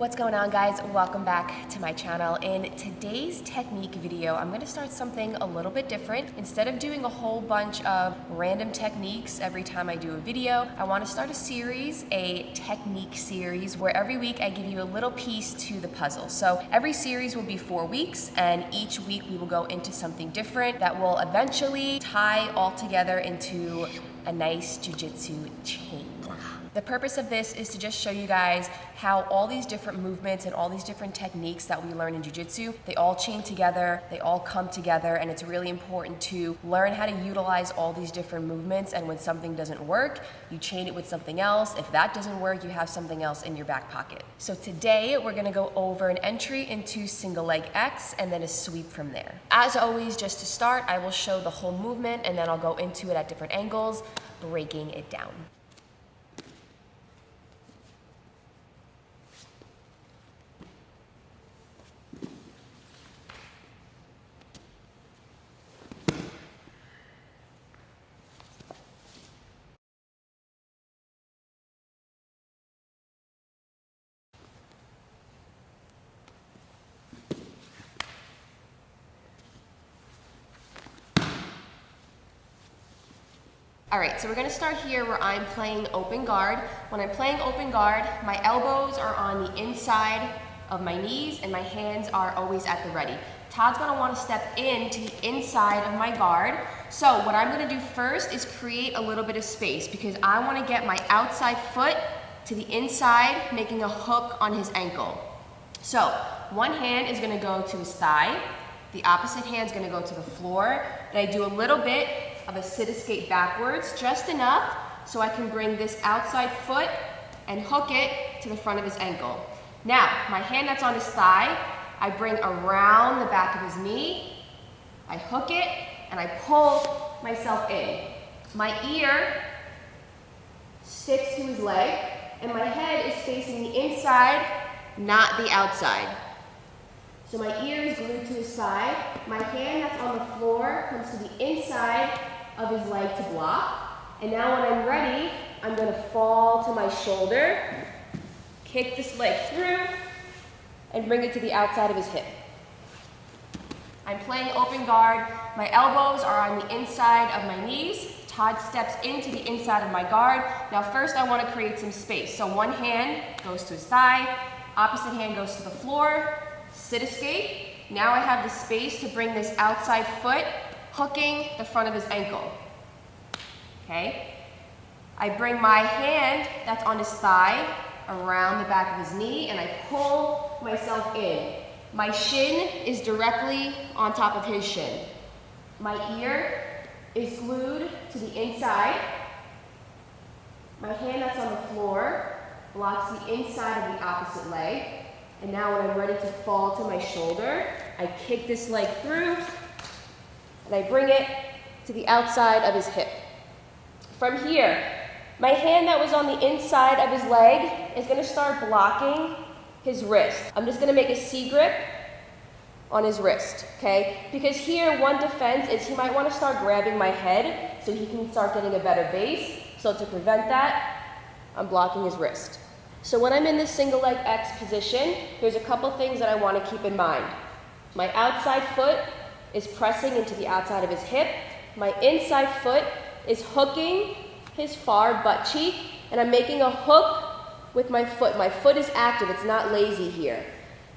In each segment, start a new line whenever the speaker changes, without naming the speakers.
What's going on, guys? Welcome back to my channel. In today's technique video, I'm going to start something a little bit different. Instead of doing a whole bunch of random techniques every time I do a video, I want to start a series, a technique series, where every week I give you a little piece to the puzzle. So every series will be 4 weeks, and each week we will go into something different that will eventually tie all together into a nice jiu-jitsu chain. The purpose of this is to just show you guys how all these different movements and all these different techniques that we learn in jiu-jitsu, they all chain together, they all come together, and it's really important to learn how to utilize all these different movements. And when something doesn't work, you chain it with something else. If that doesn't work, you have something else in your back pocket. So today we're gonna go over an entry into single leg X and then a sweep from there. As always, just to start, I will show the whole movement and then I'll go into it at different angles, breaking it down. All right, so we're gonna start here where I'm playing open guard. When I'm playing open guard, my elbows are on the inside of my knees and my hands are always at the ready. Todd's gonna wanna step in to the inside of my guard. So what I'm gonna do first is create a little bit of space because I wanna get my outside foot to the inside, making a hook on his ankle. So one hand is gonna go to his thigh, the opposite hand's gonna go to the floor, and I do a little bit of a sit-escape backwards, just enough so I can bring this outside foot and hook it to the front of his ankle. Now, my hand that's on his thigh, I bring around the back of his knee, I hook it, and I pull myself in. My ear sticks to his leg, and my head is facing the inside, not the outside. So my ear is glued to his side, my hand that's on the floor comes to the inside of his leg to block. And now when I'm ready, I'm gonna fall to my shoulder, kick this leg through, and bring it to the outside of his hip. I'm playing open guard. My elbows are on the inside of my knees. Todd steps into the inside of my guard. Now first I wanna create some space. So one hand goes to his thigh, opposite hand goes to the floor, sit escape. Now I have the space to bring this outside foot hooking the front of his ankle. Okay? I bring my hand that's on his thigh around the back of his knee and I pull myself in. My shin is directly on top of his shin. My ear is glued to the inside. My hand that's on the floor blocks the inside of the opposite leg. And now when I'm ready to fall to my shoulder, I kick this leg through and I bring it to the outside of his hip. From here, my hand that was on the inside of his leg is gonna start blocking his wrist. I'm just gonna make a C grip on his wrist, okay? Because here, one defense is he might wanna start grabbing my head so he can start getting a better base. So to prevent that, I'm blocking his wrist. So when I'm in this single leg X position, there's a couple things that I want to keep in mind. My outside foot is pressing into the outside of his hip. My inside foot is hooking his far butt cheek, and I'm making a hook with my foot. My foot is active, it's not lazy here.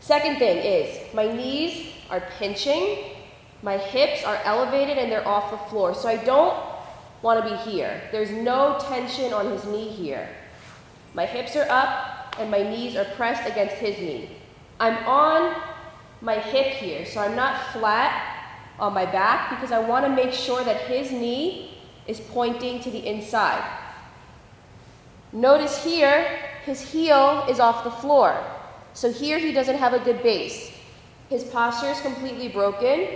Second thing is, my knees are pinching, my hips are elevated and they're off the floor. So I don't want to be here. There's no tension on his knee here. My hips are up and my knees are pressed against his knee. I'm on my hip here, so I'm not flat on my back because I want to make sure that his knee is pointing to the inside. Notice here, his heel is off the floor. So here he doesn't have a good base. His posture is completely broken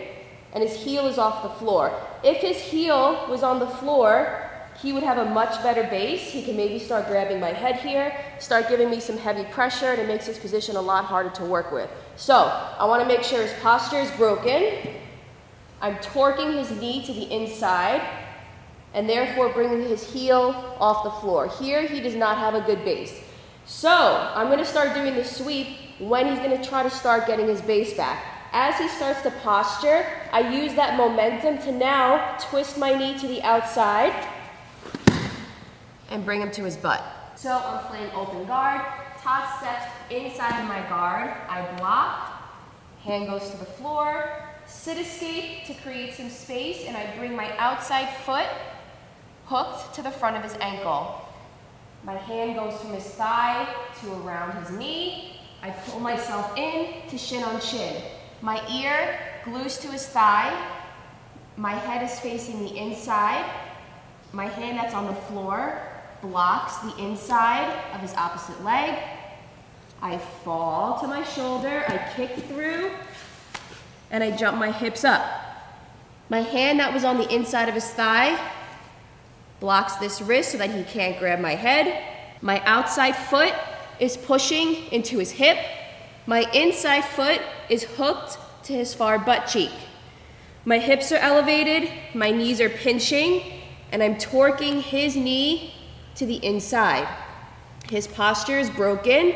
and his heel is off the floor. If his heel was on the floor, he would have a much better base. He can maybe start grabbing my head here, start giving me some heavy pressure, and it makes his position a lot harder to work with. So I want to make sure his posture is broken. I'm torquing his knee to the inside and therefore bringing his heel off the floor. Here he does not have a good base. So I'm gonna start doing the sweep when he's gonna try to start getting his base back. As he starts to posture, I use that momentum to now twist my knee to the outside and bring him to his butt. So I'm playing open guard. Todd steps inside of my guard. I block, hand goes to the floor, sit escape to create some space, and I bring my outside foot hooked to the front of his ankle. My hand goes from his thigh to around his knee. I pull myself in to shin on shin. My ear glues to his thigh. My head is facing the inside. My hand that's on the floor blocks the inside of his opposite leg. I fall to my shoulder, I kick through, and I jump my hips up. My hand that was on the inside of his thigh blocks this wrist so that he can't grab my head. My outside foot is pushing into his hip. My inside foot is hooked to his far butt cheek. My hips are elevated, my knees are pinching, and I'm torquing his knee to the inside. His posture is broken,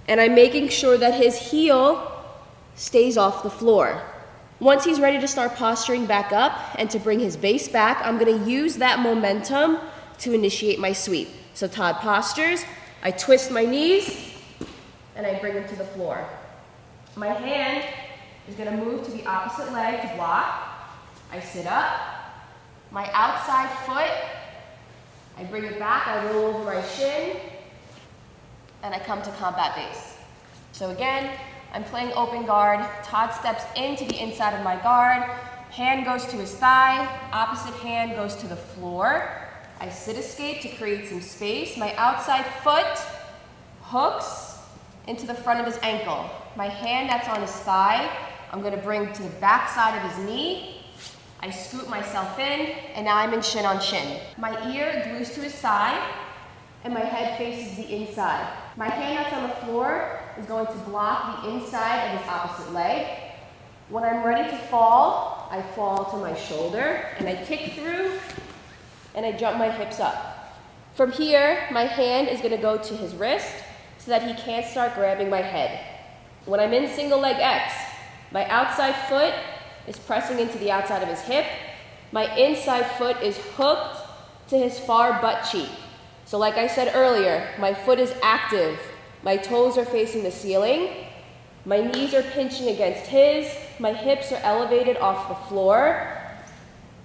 and I'm making sure that his heel stays off the floor. Once he's ready to start posturing back up and to bring his base back, I'm gonna use that momentum to initiate my sweep. So Todd postures, I twist my knees, and I bring him to the floor. My hand is gonna move to the opposite leg to block. I sit up. My outside foot, I bring it back, I roll over my shin, and I come to combat base. So again, I'm playing open guard. Todd steps into the inside of my guard. Hand goes to his thigh, opposite hand goes to the floor. I sit escape to create some space. My outside foot hooks into the front of his ankle. My hand that's on his thigh, I'm gonna bring to the back side of his knee. I scoot myself in, and now I'm in shin on shin. My ear glues to his thigh, and my head faces the inside. My hand that's on the floor is going to block the inside of his opposite leg. When I'm ready to fall, I fall to my shoulder, and I kick through, and I jump my hips up. From here, my hand is gonna go to his wrist so that he can't start grabbing my head. When I'm in single leg X, my outside foot is pressing into the outside of his hip. My inside foot is hooked to his far butt cheek. So like I said earlier, my foot is active. My toes are facing the ceiling. My knees are pinching against his. My hips are elevated off the floor.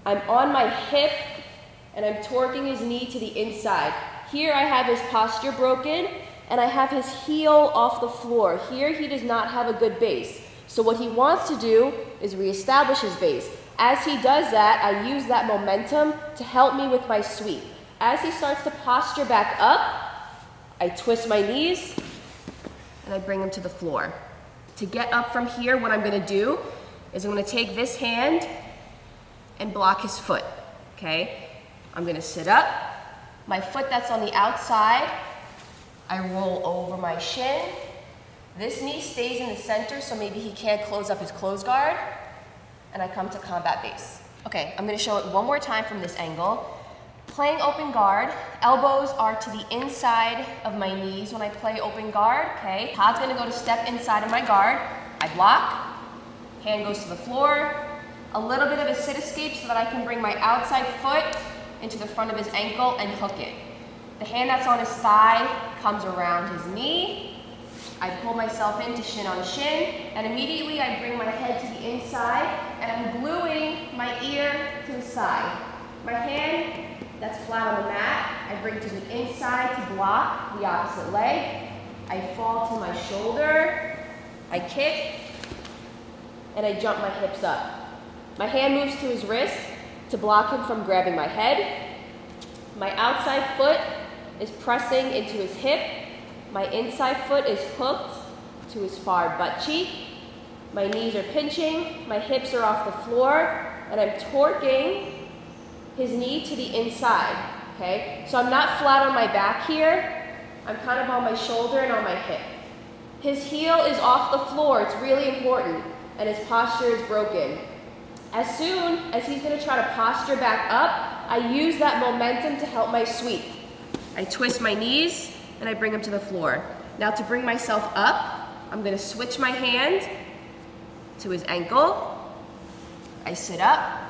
I'm on my hip, and I'm torquing his knee to the inside. Here I have his posture broken, and I have his heel off the floor. Here he does not have a good base. So what he wants to do is reestablish his base. As he does that, I use that momentum to help me with my sweep. As he starts to posture back up, I twist my knees, and I bring him to the floor. To get up from here, what I'm gonna do is I'm gonna take this hand and block his foot, okay? I'm gonna sit up. My foot that's on the outside, I roll over my shin. This knee stays in the center, so maybe he can't close up his close guard, and I come to combat base. Okay, I'm gonna show it one more time from this angle. Playing open guard, elbows are to the inside of my knees when I play open guard, okay? Todd's gonna go to step inside of my guard. I block, hand goes to the floor, a little bit of a sit escape so that I can bring my outside foot into the front of his ankle and hook it. The hand that's on his thigh comes around his knee. I pull myself into shin on shin, and immediately I bring my head to the inside, and I'm gluing my ear to the side. My hand that's flat on the mat, I bring to the inside to block the opposite leg. I fall to my shoulder, I kick, and I jump my hips up. My hand moves to his wrist to block him from grabbing my head. My outside foot is pressing into his hip. My inside foot is hooked to his far butt cheek. My knees are pinching, my hips are off the floor, and I'm torquing his knee to the inside, okay? So I'm not flat on my back here. I'm kind of on my shoulder and on my hip. His heel is off the floor, it's really important, and his posture is broken. As soon as he's gonna try to posture back up, I use that momentum to help my sweep. I twist my knees, and I bring him to the floor. Now to bring myself up, I'm gonna switch my hand to his ankle. I sit up.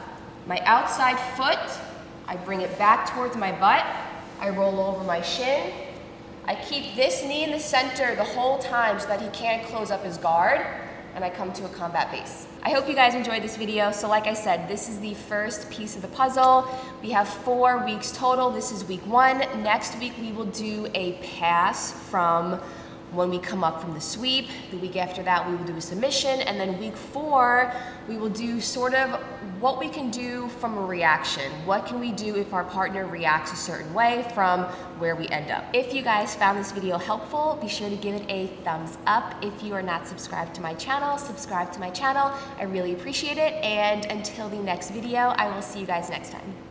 My outside foot, I bring it back towards my butt. I roll over my shin. I keep this knee in the center the whole time so that he can't close up his guard, and I come to a combat base. I hope you guys enjoyed this video. So like I said, this is the first piece of the puzzle. We have 4 weeks total. This is week 1. Next week, we will do a pass from when we come up from the sweep. The week after that, we will do a submission. And then week 4, we will do sort of what we can do from a reaction. What can we do if our partner reacts a certain way from where we end up? If you guys found this video helpful, be sure to give it a thumbs up. If you are not subscribed to my channel, subscribe to my channel. I really appreciate it. And until the next video, I will see you guys next time.